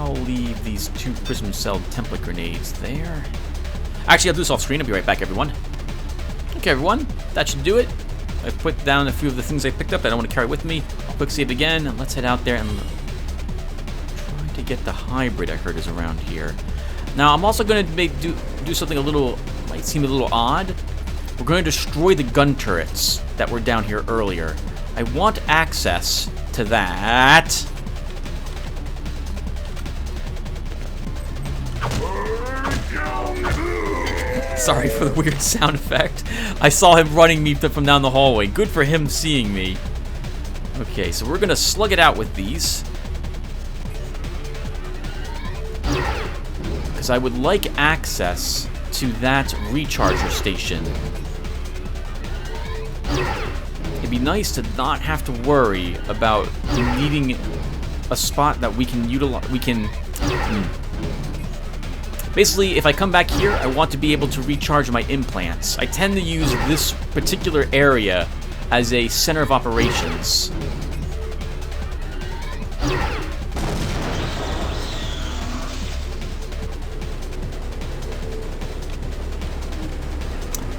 I'll leave these 2 prism cell template grenades there. Actually, I'll do this off screen. I'll be right back, everyone. Okay, everyone. That should do it. I put down a few of the things I picked up that I don't want to carry with me. I'll quick save again, and let's head out there and try to get the hybrid I heard is around here. Now, I'm also going to do something a little, might seem a little odd. We're going to destroy the gun turrets that were down here earlier. I want access to that. Sorry for the weird sound effect. I saw him running me from down the hallway. Good for him seeing me. Okay, so we're gonna slug it out with these. Because I would like access to that recharger station. It'd be nice to not have to worry about needing a spot that we can utilize. Basically, if I come back here, I want to be able to recharge my implants. I tend to use this particular area as a center of operations.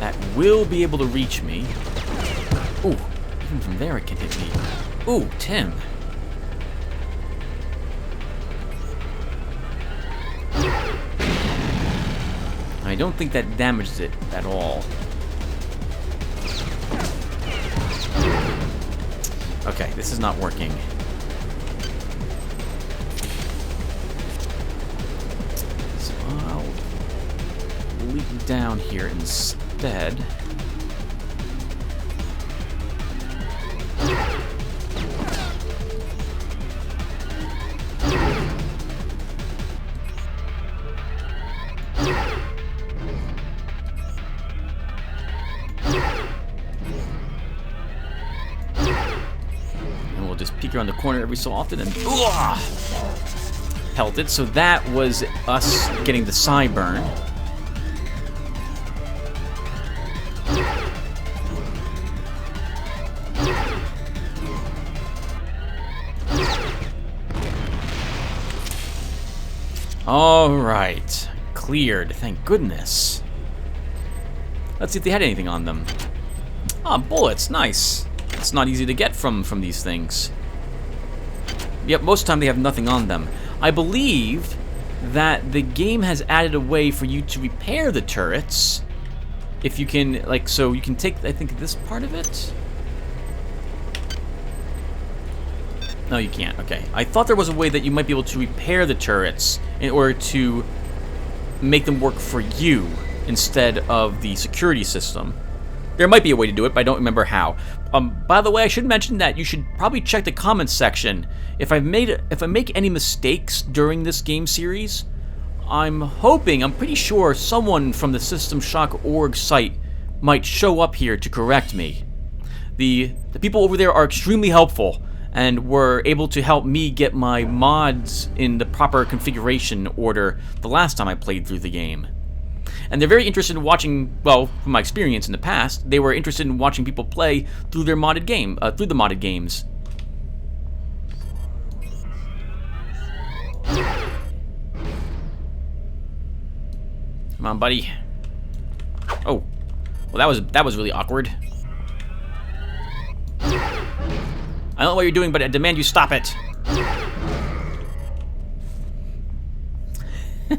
That will be able to reach me. Ooh, even from there it can hit me. Ooh, Tim. I don't think that damages it at all. Okay, this is not working. So I'll leap down here instead. Peek around the corner every so often and pelted. So that was us getting the psi burn. All right, cleared. Thank goodness. Let's see if they had anything on them. Ah, bullets. Nice. It's not easy to get from these things. Yep, most of the time they have nothing on them. I believe that the game has added a way for you to repair the turrets. If you can, like, so you can take, I think, this part of it. No, you can't. Okay. I thought there was a way that you might be able to repair the turrets in order to make them work for you instead of the security system. There might be a way to do it, but I don't remember how. By the way, I should mention that you should probably check the comments section. If I make any mistakes during this game series, I'm pretty sure someone from the System Shock org site might show up here to correct me. The people over there are extremely helpful and were able to help me get my mods in the proper configuration order the last time I played through the game. And they're very interested in watching, well, from my experience in the past, they were interested in watching people play through their modded game, through the modded games. Come on, buddy. Oh, well, that was really awkward. I don't know what you're doing, but I demand you stop it.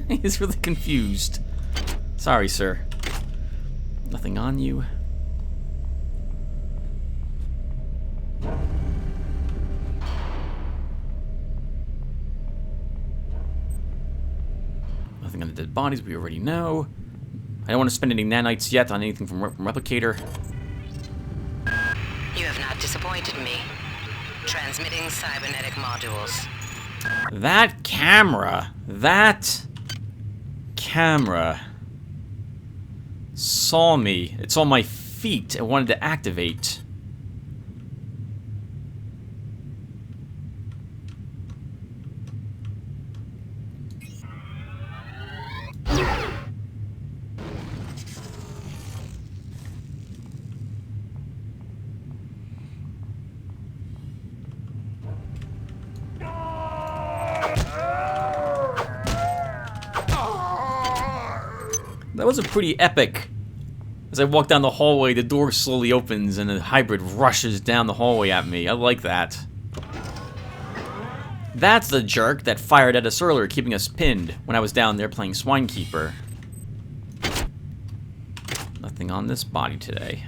He's really confused. Sorry, sir. Nothing on you. Nothing on the dead bodies, we already know. I don't want to spend any nanites yet on anything from Replicator. You have not disappointed me. Transmitting cybernetic modules. That camera saw me. It's on my feet. I wanted to activate. That was a pretty epic. As I walk down the hallway, the door slowly opens and a hybrid rushes down the hallway at me. I like that. That's the jerk that fired at us earlier, keeping us pinned when I was down there playing Swinekeeper. Nothing on this body today.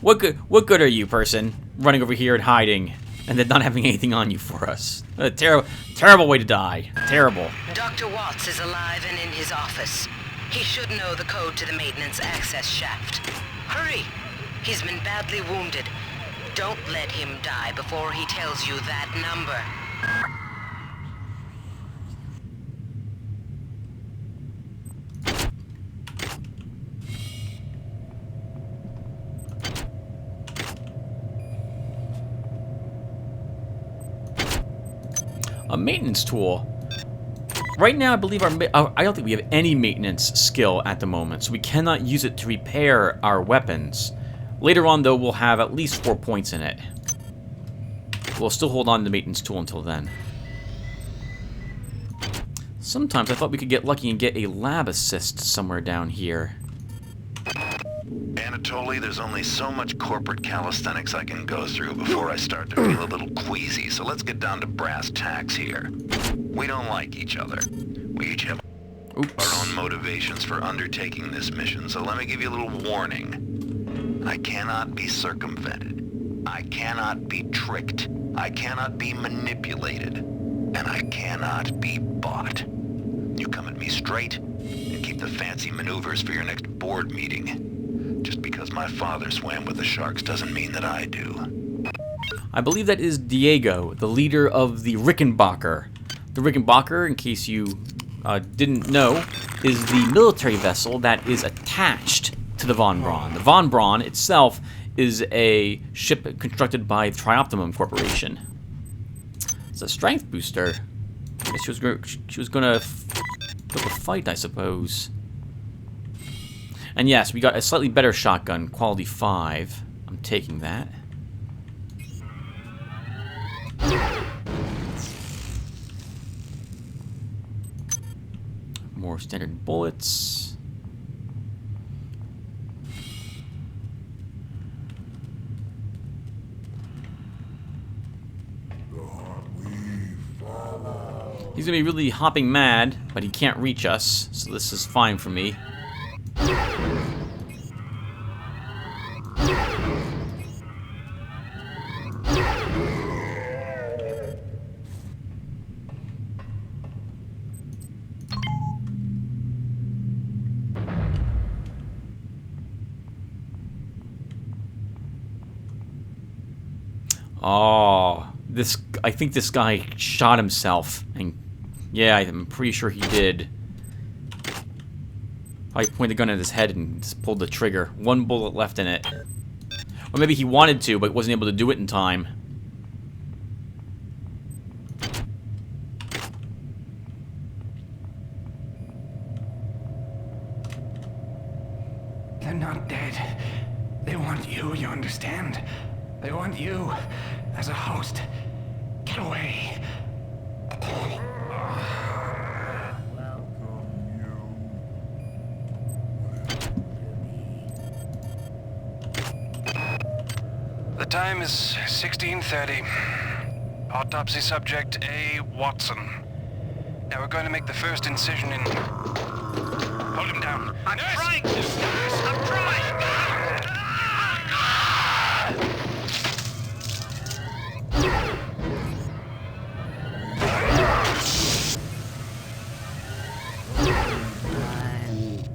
What good are you, person? Running over here and hiding, and then not having anything on you for us. A terrible way to die. Terrible. Dr. Watts is alive and in his office. He should know the code to the maintenance access shaft. Hurry! He's been badly wounded. Don't let him die before he tells you that number. A maintenance tool. Right now, I believe I don't think we have any maintenance skill at the moment, so we cannot use it to repair our weapons. Later on, though, we'll have at least 4 points in it. We'll still hold on to the maintenance tool until then. Sometimes I thought we could get lucky and get a lab assist somewhere down here. Anatoly, there's only so much corporate calisthenics I can go through before I start to feel a little queasy, so let's get down to brass tacks here. We don't like each other. We each have our own motivations for undertaking this mission, so let me give you a little warning. I cannot be circumvented. I cannot be tricked. I cannot be manipulated. And I cannot be bought. You come at me straight, and keep the fancy maneuvers for your next board meeting. Just because my father swam with the sharks doesn't mean that I do. I believe that is Diego, the leader of the Rickenbacker. The Rickenbacker, in case you didn't know, is the military vessel that is attached to the Von Braun. The Von Braun itself is a ship constructed by Trioptimum Corporation. It's a strength booster. I guess she was gonna put the fight, I suppose. And yes, we got a slightly better shotgun, quality 5. I'm taking that. More standard bullets. He's gonna be really hopping mad, but he can't reach us, so this is fine for me. Oh, I think this guy shot himself, and yeah, I'm pretty sure he did. I pointed the gun at his head and just pulled the trigger. 1 bullet left in it. Or maybe he wanted to, but wasn't able to do it in time. They're not dead. They want you understand? They want you as a host. Get away. The time is 16:30. Autopsy subject A. Watson. Now we're going to make the first incision in... Hold him down. I'm trying to! I'm trying!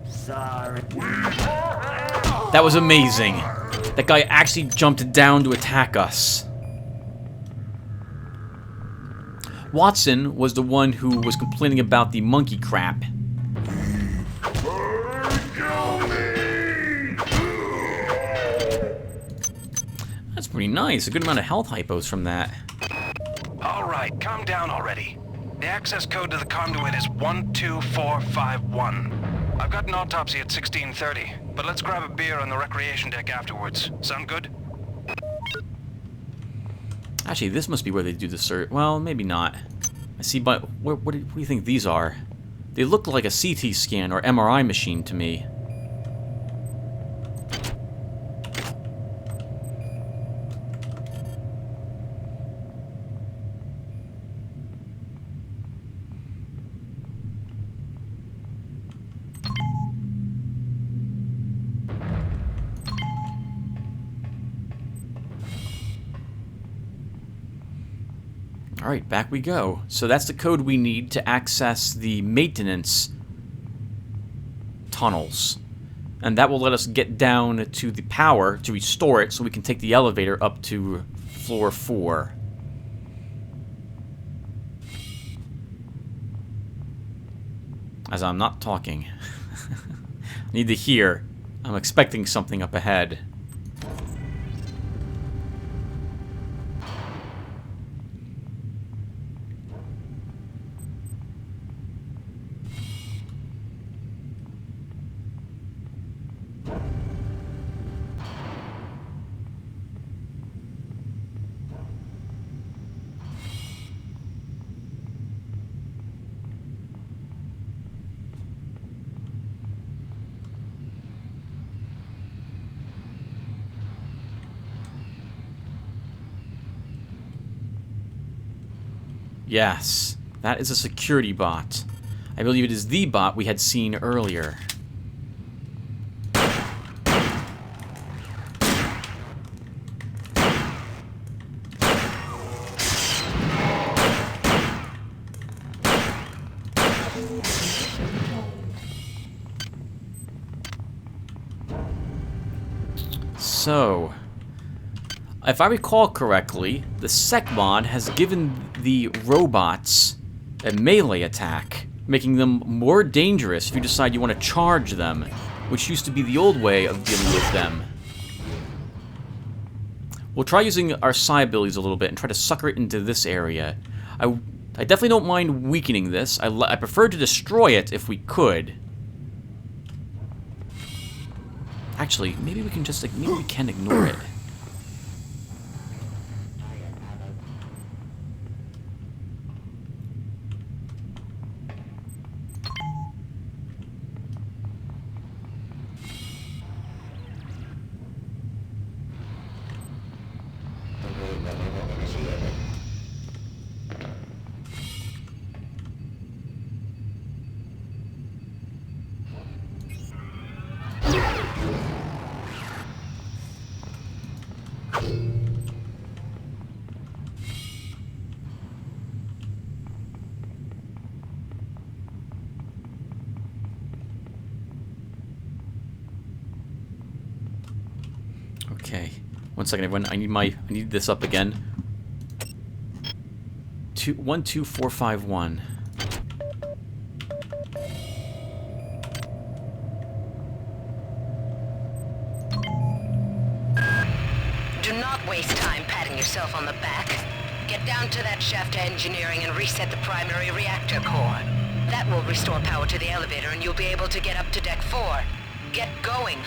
I'm sorry. That was amazing. That guy actually jumped down to attack us. Watson was the one who was complaining about the monkey crap. That's pretty nice. A good amount of health hypos from that. All right, calm down already. The access code to the conduit is 12451. I've got an autopsy at 16:30, but let's grab a beer on the recreation deck afterwards. Sound good? Actually, this must be where they do the search. Well, maybe not. I see, but what do you think these are? They look like a CT scan or MRI machine to me. Alright, back we go. So that's the code we need to access the maintenance tunnels. And that will let us get down to the power to restore it so we can take the elevator up to floor 4. As I'm not talking. I need to hear. I'm expecting something up ahead. Yes, that is a security bot. I believe it is the bot we had seen earlier. So, if I recall correctly, the Secmod has given the robots a melee attack, making them more dangerous if you decide you want to charge them, which used to be the old way of dealing with them. We'll try using our psi abilities a little bit and try to sucker it into this area. I definitely don't mind weakening this. I prefer to destroy it if we could. Actually, maybe we can just, like, maybe we can ignore it. Okay, 1 second, everyone. I need this up again. 12451. Do not waste time patting yourself on the back. Get down to that shaft to engineering and reset the primary reactor core. That will restore power to the elevator and you'll be able to get up to deck 4. Get going.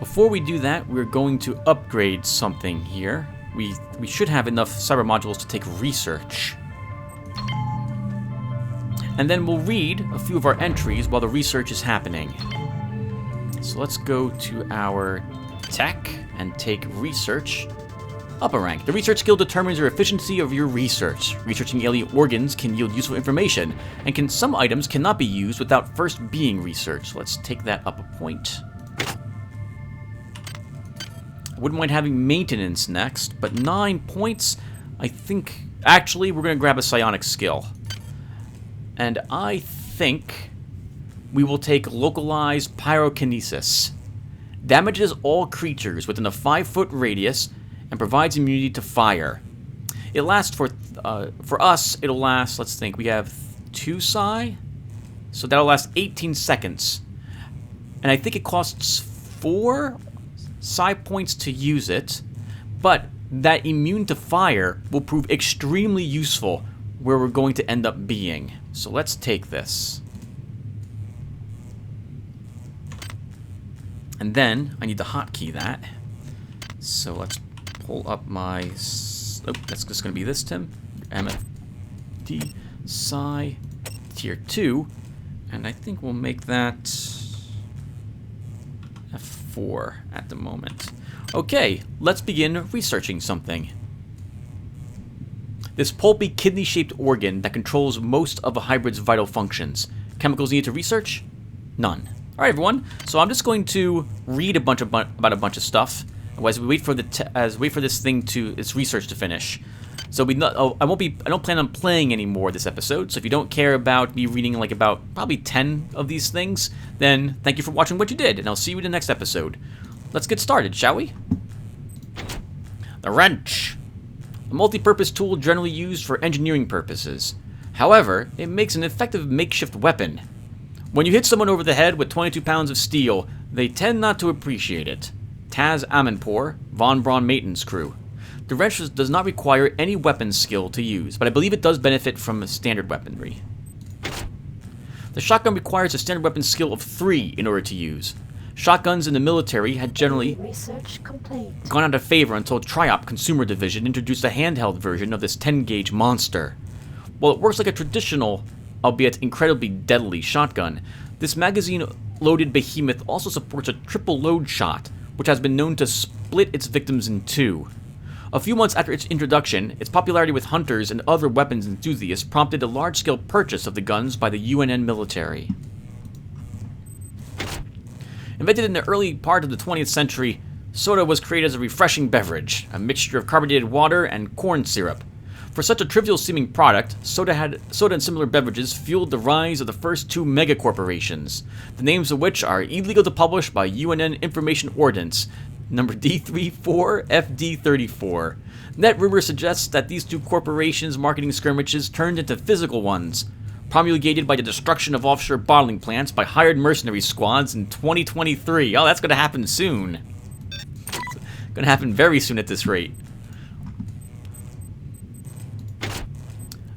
Before we do that, we're going to upgrade something here. We should have enough cyber modules to take research. And then we'll read a few of our entries while the research is happening. So let's go to our tech and take research up a rank. The research skill determines your efficiency of your research. Researching alien organs can yield useful information, and some items cannot be used without first being researched. So let's take that up a point. I wouldn't mind having maintenance next, but 9 points, I think... Actually, we're going to grab a psionic skill. And I think we will take localized pyrokinesis. Damages all creatures within a 5-foot radius and provides immunity to fire. It lasts for us, it'll last, let's think, we have 2 psi? So that'll last 18 seconds. And I think it costs 4 psi points to use it, but that immune to fire will prove extremely useful where we're going to end up being. So let's take this. And then I need to hotkey that. So let's pull up my... Oh, that's just going to be this, Tim. MFT Psi Tier 2. And I think we'll make that F4 at the moment. Okay, let's begin researching something. This pulpy kidney-shaped organ that controls most of a hybrid's vital functions. Chemicals needed to research? None. Alright everyone, so I'm just going to read about a bunch of stuff as we wait for this thing to its research to finish. So I don't plan on playing anymore this episode. So if you don't care about me reading like about probably 10 of these things, then thank you for watching what you did, and I'll see you in the next episode. Let's get started, shall we? The wrench. A multi-purpose tool generally used for engineering purposes. However, it makes an effective makeshift weapon. When you hit someone over the head with 22 pounds of steel, they tend not to appreciate it. Taz Amanpour, Von Braun maintenance crew. The wrench does not require any weapon skill to use, but I believe it does benefit from standard weaponry. The shotgun requires a standard weapon skill of 3 in order to use. Shotguns in the military had generally gone out of favor until Triop Consumer Division introduced a handheld version of this 10-gauge monster. While it works like a traditional, albeit incredibly deadly, shotgun, this magazine-loaded behemoth also supports a triple-load shot, which has been known to split its victims in 2. A few months after its introduction, its popularity with hunters and other weapons enthusiasts prompted a large-scale purchase of the guns by the UNN military. Invented in the early part of the 20th century, soda was created as a refreshing beverage, a mixture of carbonated water and corn syrup. For such a trivial-seeming product, soda and similar beverages fueled the rise of the first 2 megacorporations, the names of which are illegal to publish by UNN Information Ordnance, number D34, FD34. Net rumor suggests that these 2 corporations' marketing skirmishes turned into physical ones, promulgated by the destruction of offshore bottling plants by hired mercenary squads in 2023. Oh, that's going to happen soon. It's going to happen very soon at this rate.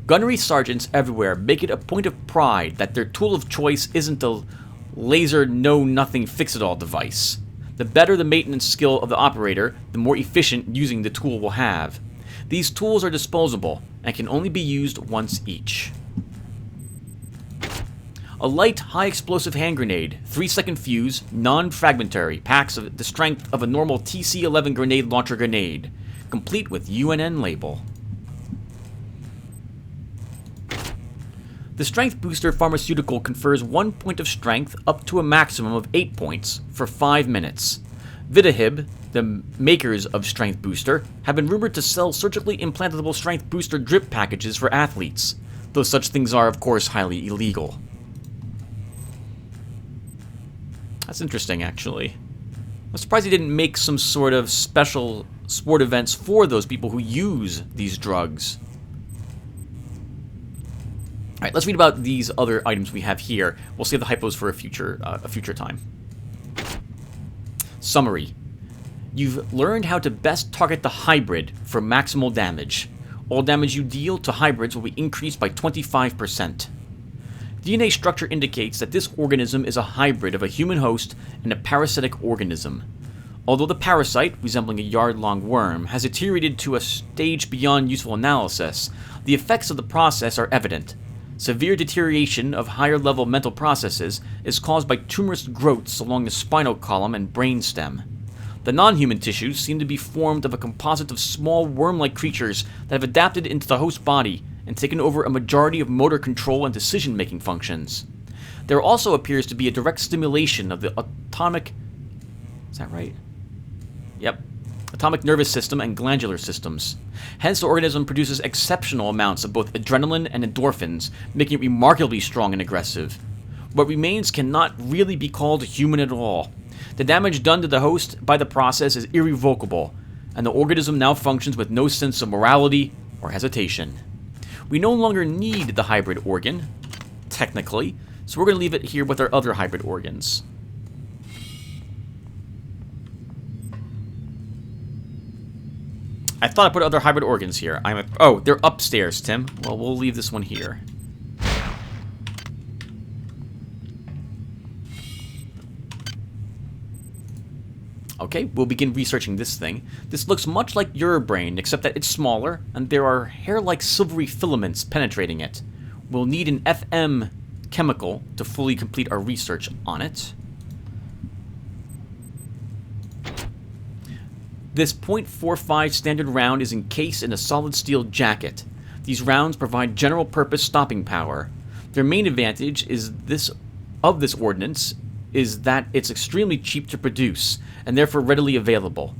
Gunnery sergeants everywhere make it a point of pride that their tool of choice isn't a laser know-nothing fix-it-all device. The better the maintenance skill of the operator, the more efficient using the tool will have. These tools are disposable and can only be used once each. A light, high-explosive hand grenade, 3-second fuse, non-fragmentary, packs of the strength of a normal TC-11 grenade launcher grenade, complete with UNN label. The Strength Booster pharmaceutical confers 1 point of strength up to a maximum of 8 points for 5 minutes. Vitahib, the makers of Strength Booster, have been rumored to sell surgically implantable Strength Booster drip packages for athletes, though such things are, of course, highly illegal. That's interesting, actually. I'm surprised he didn't make some sort of special sport events for those people who use these drugs. Alright, let's read about these other items we have here. We'll save the hypos for a future time. Summary. You've learned how to best target the hybrid for maximal damage. All damage you deal to hybrids will be increased by 25%. DNA structure indicates that this organism is a hybrid of a human host and a parasitic organism. Although the parasite, resembling a yard-long worm, has deteriorated to a stage beyond useful analysis, the effects of the process are evident. Severe deterioration of higher-level mental processes is caused by tumorous growths along the spinal column and brainstem. The non-human tissues seem to be formed of a composite of small worm-like creatures that have adapted into the host body and taken over a majority of motor control and decision-making functions. There also appears to be a direct stimulation of the atomic... Is that right? Yep. Atomic nervous system and glandular systems. Hence, the organism produces exceptional amounts of both adrenaline and endorphins, making it remarkably strong and aggressive. What remains cannot really be called human at all. The damage done to the host by the process is irrevocable, and the organism now functions with no sense of morality or hesitation. We no longer need the hybrid organ, technically, so we're going to leave it here with our other hybrid organs. I thought I put other hybrid organs here. Oh, they're upstairs, Tim. Well, we'll leave this one here. Okay, we'll begin researching this thing. This looks much like your brain, except that it's smaller, and there are hair-like silvery filaments penetrating it. We'll need an FM chemical to fully complete our research on it. This .45 standard round is encased in a solid steel jacket. These rounds provide general purpose stopping power. Their main advantage is this ordnance is that it's extremely cheap to produce and therefore readily available.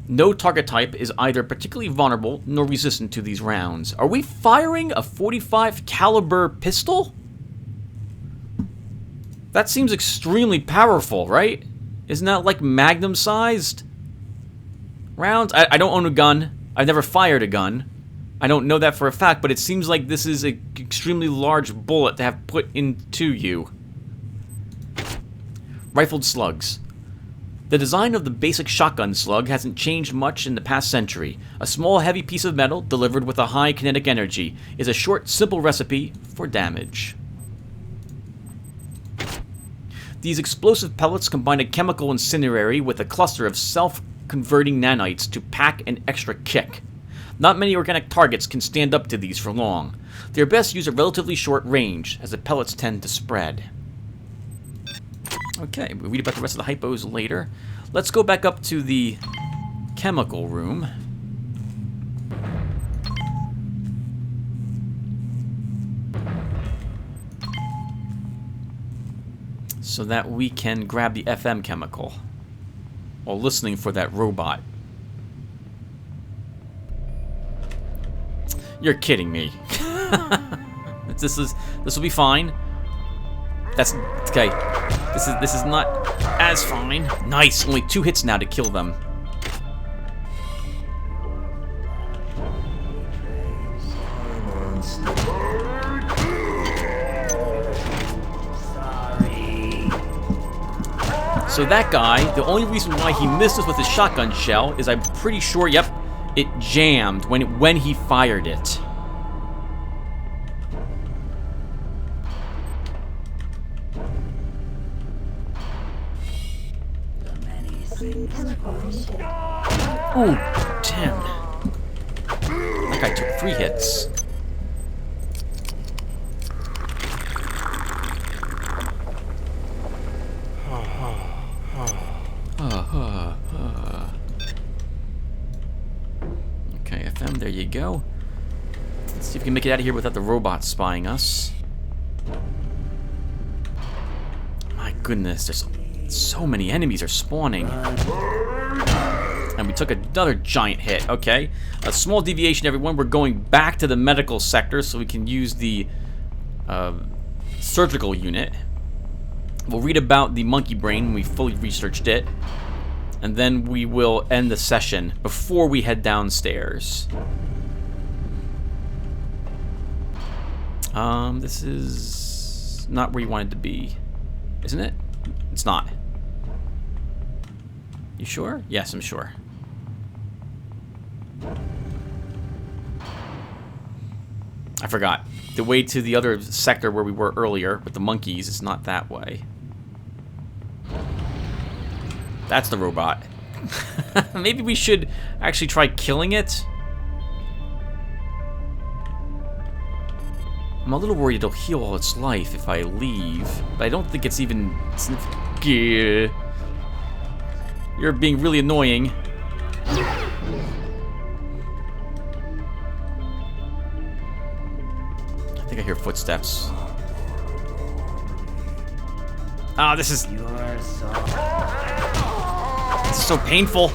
No target type is either particularly vulnerable nor resistant to these rounds. Are we firing a .45 caliber pistol? That seems extremely powerful, right? Isn't that like Magnum sized rounds? I don't own a gun. I've never fired a gun. I don't know that for a fact, but it seems like this is an extremely large bullet to have put into you. Rifled slugs. The design of the basic shotgun slug hasn't changed much in the past century. A small, heavy piece of metal delivered with a high kinetic energy is a short, simple recipe for damage. These explosive pellets combine a chemical incendiary with a cluster of self-converting nanites to pack an extra kick. Not many organic targets can stand up to these for long. They are best used at relatively short range, as the pellets tend to spread. Okay, we'll read about the rest of the hypos later. Let's go back up to the chemical room. So that we can grab the FM chemical while listening for that robot. You're kidding me. This will be fine. That's okay. This is not as fine. Nice. Only 2 hits now to kill them. So that guy, the only reason why he missed us with his shotgun shell is I'm pretty sure, yep, it jammed when he fired it. Ooh, damn. That guy took 3 hits. Okay, FM, there you go. Let's see if we can make it out of here without the robots spying us. My goodness, there's so many enemies are spawning. And we took another giant hit. Okay. A small deviation, everyone. We're going back to the medical sector so we can use the surgical unit. We'll read about the monkey brain when we fully researched it. And then we will end the session before we head downstairs. This is not where you wanted to be, isn't it? It's not. You sure? Yes, I'm sure. I forgot. The way to the other sector where we were earlier with the monkeys is not that way. That's the robot. Maybe we should actually try killing it. I'm a little worried it'll heal all its life if I leave, but I don't think it's even... You're being really annoying. I think I hear footsteps. Ah, this is so painful.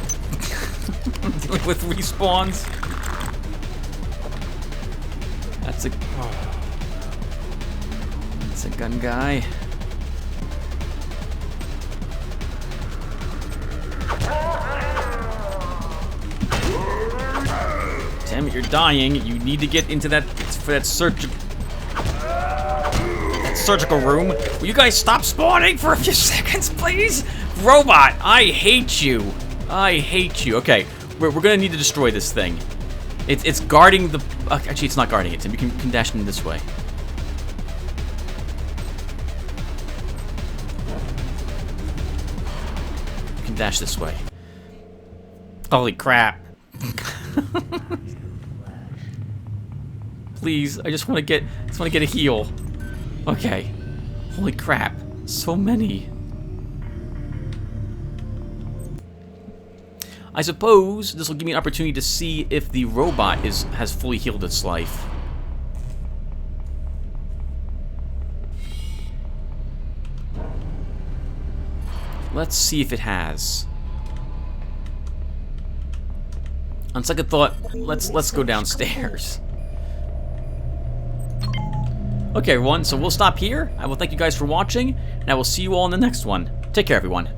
Dealing with respawns. That's a gun guy. Damn it, you're dying. You need to get into that surgical room. Will you guys stop spawning for a few seconds, please? Robot, I hate you. I hate you. Okay, we're gonna need to destroy this thing. It's guarding the... actually, it's not guarding it. We can dash in this way. We can dash this way. Holy crap. Please, I just want to get a heal. Okay. Holy crap, so many. I suppose this will give me an opportunity to see if the robot has fully healed its life. Let's see if it has. On second thought, let's go downstairs. Okay, everyone, so we'll stop here. I will thank you guys for watching, and I will see you all in the next one. Take care, everyone.